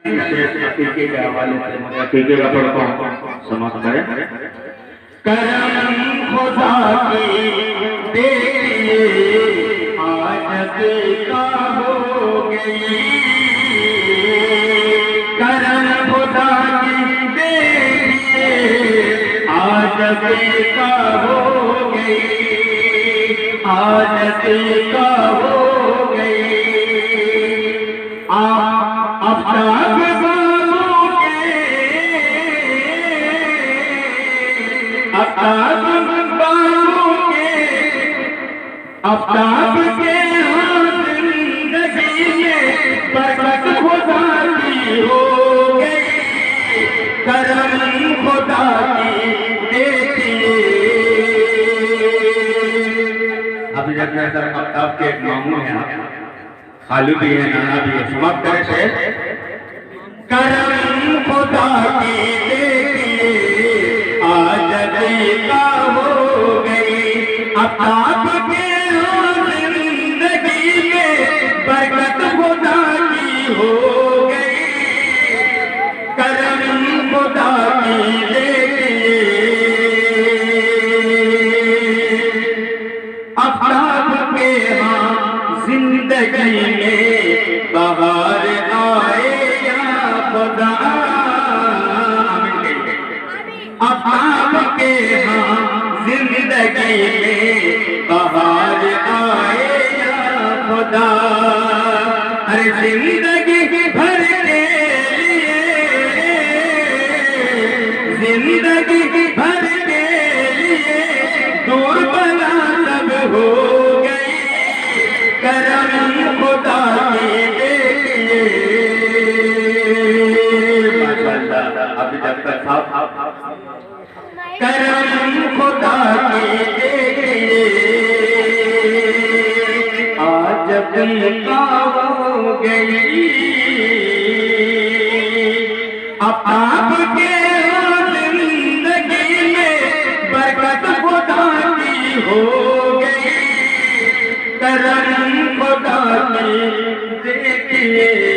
टीके के हवाले से टीके का पढ़ता समाप्त करें। करम खुदा की देखिए आजत का हो गई, करम खुदा की देखिए आजत का हो गई, आजत का हो गई। आफ्ताब बालों के, आफ्ताब बालों के, आफ्ताब के जिंदगी में बरकत खुदा की हो गई, करम खुदा की देखिए। अभी जब सर आफ्ताब के एक मामू हैं, खालू भी है, नाना भी है, समाप्त करे थे। करम खुदा की देखिए आजत का हो गई, आफ्ताब के जिंदगी में बरकत खुदा की हो गई, करम खुदा की देखिए। आफ्ताब के यहाँ जिंदगी में बहार आए या खुदा, आफ्ताब के यहाँ जिंदगी में बहार आए या खुदा। हर जिंदगी भर के लिए, जिंदगी भर के लिए दूर बला सब हो गई, करम खुदा की देखिए। अभी जब तक करम खुदा की देखिए आज का हो गई, आफ्ताब के जिंदगी में बरकत खुदा की हो गई, करम खुदा की देखिए।